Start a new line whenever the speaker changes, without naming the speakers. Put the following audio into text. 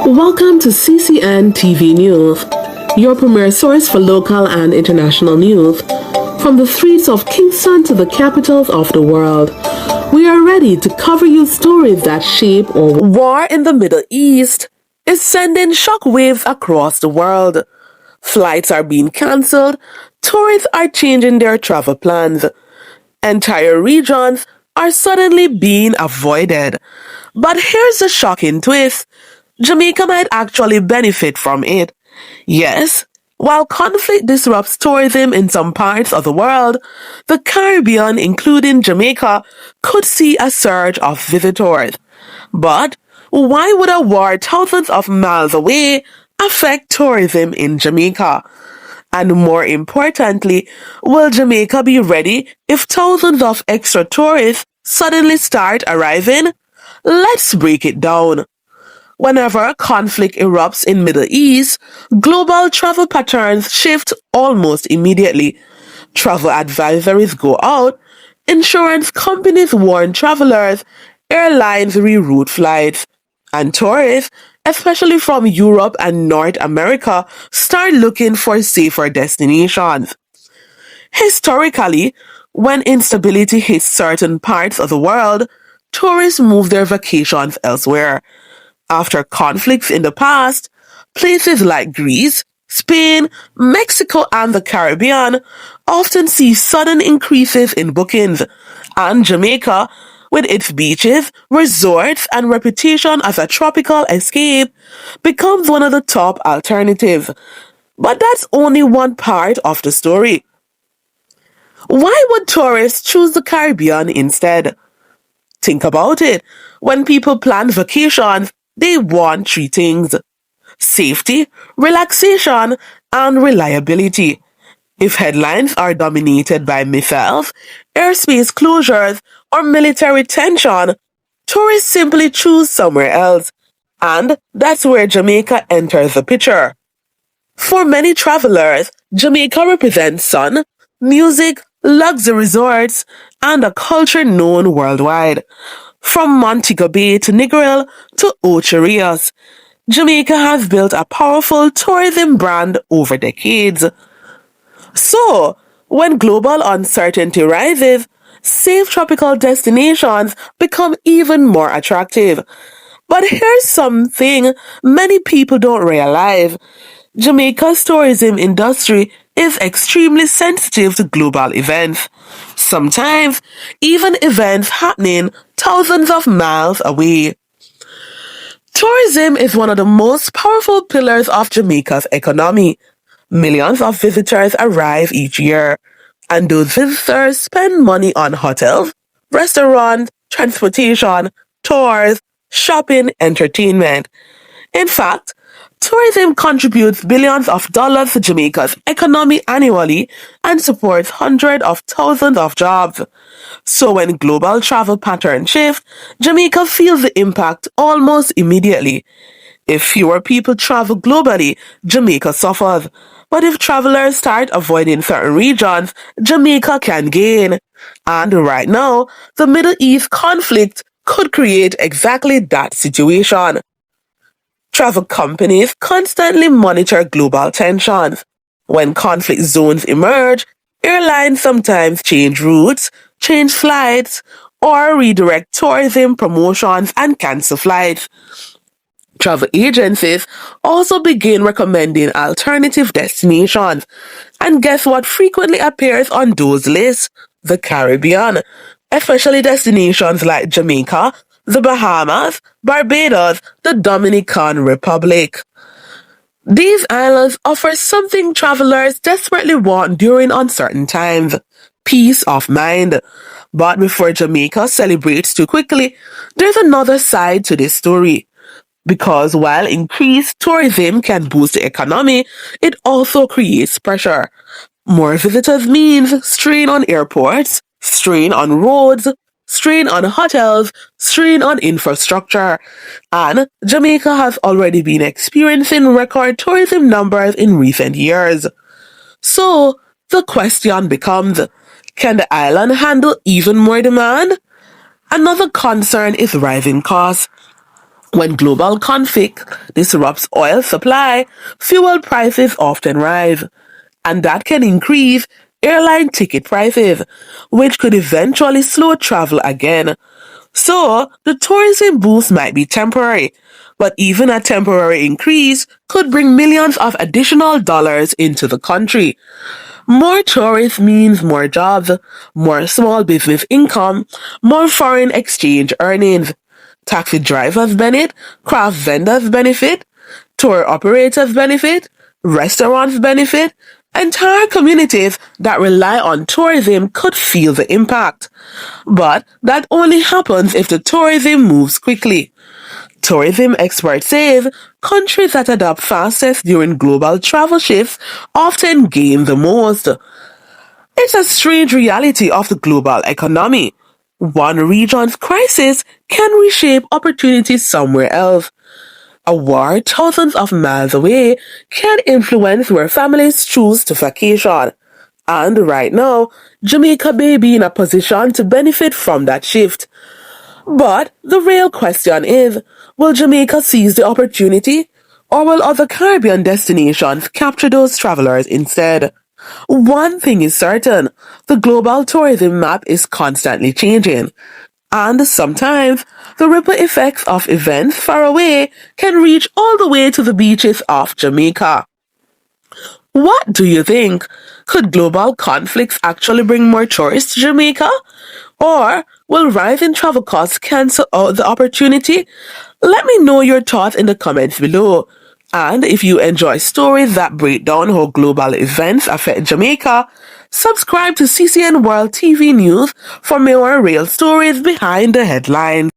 Welcome to CCN TV News, your premier source for local and international news. From the streets of Kingston to the capitals of the world, we are ready to cover you stories that shape our war in the Middle East is sending shockwaves across the world. Flights are being cancelled, tourists are changing their travel plans, entire regions are suddenly being avoided. But here's the shocking twist. Jamaica might actually benefit from it. Yes, while conflict disrupts tourism in some parts of the world, the Caribbean, including Jamaica, could see a surge of visitors. But why would a war thousands of miles away affect tourism in Jamaica? And more importantly, will Jamaica be ready if thousands of extra tourists suddenly start arriving? Let's break it down. Whenever conflict erupts in Middle East, global travel patterns shift almost immediately. Travel advisories go out, insurance companies warn travelers, airlines reroute flights, and tourists, especially from Europe and North America, start looking for safer destinations. Historically, when instability hits certain parts of the world, tourists move their vacations elsewhere. After conflicts in the past, places like Greece, Spain, Mexico, and the Caribbean often see sudden increases in bookings, and Jamaica, with its beaches, resorts, and reputation as a tropical escape, becomes one of the top alternatives. But that's only one part of the story. Why would tourists choose the Caribbean instead? Think about it. When people plan vacations, they want three things: safety, relaxation, and reliability. If headlines are dominated by missiles, airspace closures, or military tension, tourists simply choose somewhere else. And that's where Jamaica enters the picture. For many travelers, Jamaica represents sun, music, luxury resorts, and a culture known worldwide. From Montego Bay to Negril to Ocho Rios, Jamaica has built a powerful tourism brand over decades. So, when global uncertainty rises, safe tropical destinations become even more attractive. But here's something many people don't realize. Jamaica's tourism industry is extremely sensitive to global events. Sometimes, even events happening thousands of miles away. Tourism is one of the most powerful pillars of Jamaica's economy. Millions of visitors arrive each year, and those visitors spend money on hotels, restaurants, transportation, tours, shopping, entertainment. In fact, tourism contributes billions of dollars to Jamaica's economy annually and supports hundreds of thousands of jobs. So when global travel patterns shift, Jamaica feels the impact almost immediately. If fewer people travel globally, Jamaica suffers. But if travelers start avoiding certain regions, Jamaica can gain. And right now, the Middle East conflict could create exactly that situation. Travel companies constantly monitor global tensions. When conflict zones emerge, airlines sometimes change routes, change flights, or redirect tourism promotions and cancel flights. Travel agencies also begin recommending alternative destinations. And guess what frequently appears on those lists? The Caribbean, especially destinations like Jamaica, the Bahamas, Barbados, the Dominican Republic. These islands offer something travelers desperately want during uncertain times: peace of mind. But before Jamaica celebrates too quickly, there's another side to this story. Because while increased tourism can boost the economy, it also creates pressure. More visitors means strain on airports, strain on roads, strain on hotels, strain on infrastructure. And Jamaica has already been experiencing record tourism numbers in recent years. So, the question becomes, can the island handle even more demand? Another concern is rising costs. When global conflict disrupts oil supply, fuel prices often rise, and that can increase airline ticket prices, which could eventually slow travel again. So, the tourism boost might be temporary, but even a temporary increase could bring millions of additional dollars into the country. More tourists means more jobs, more small business income, more foreign exchange earnings. Taxi drivers benefit, craft vendors benefit, tour operators benefit, restaurants benefit, entire communities that rely on tourism could feel the impact. But that only happens if the tourism moves quickly. Tourism experts say countries that adapt fastest during global travel shifts often gain the most. It's a strange reality of the global economy. One region's crisis can reshape opportunities somewhere else. A war thousands of miles away can influence where families choose to vacation. And right now, Jamaica may be in a position to benefit from that shift. But the real question is, will Jamaica seize the opportunity? Or will other Caribbean destinations capture those travelers instead? One thing is certain, the global tourism map is constantly changing. And sometimes, the ripple effects of events far away can reach all the way to the beaches of Jamaica. What do you think? Could global conflicts actually bring more tourists to Jamaica? Or will rising travel costs cancel out the opportunity? Let me know your thoughts in the comments below. And if you enjoy stories that break down how global events affect Jamaica, subscribe to CCN World TV News for more real stories behind the headlines.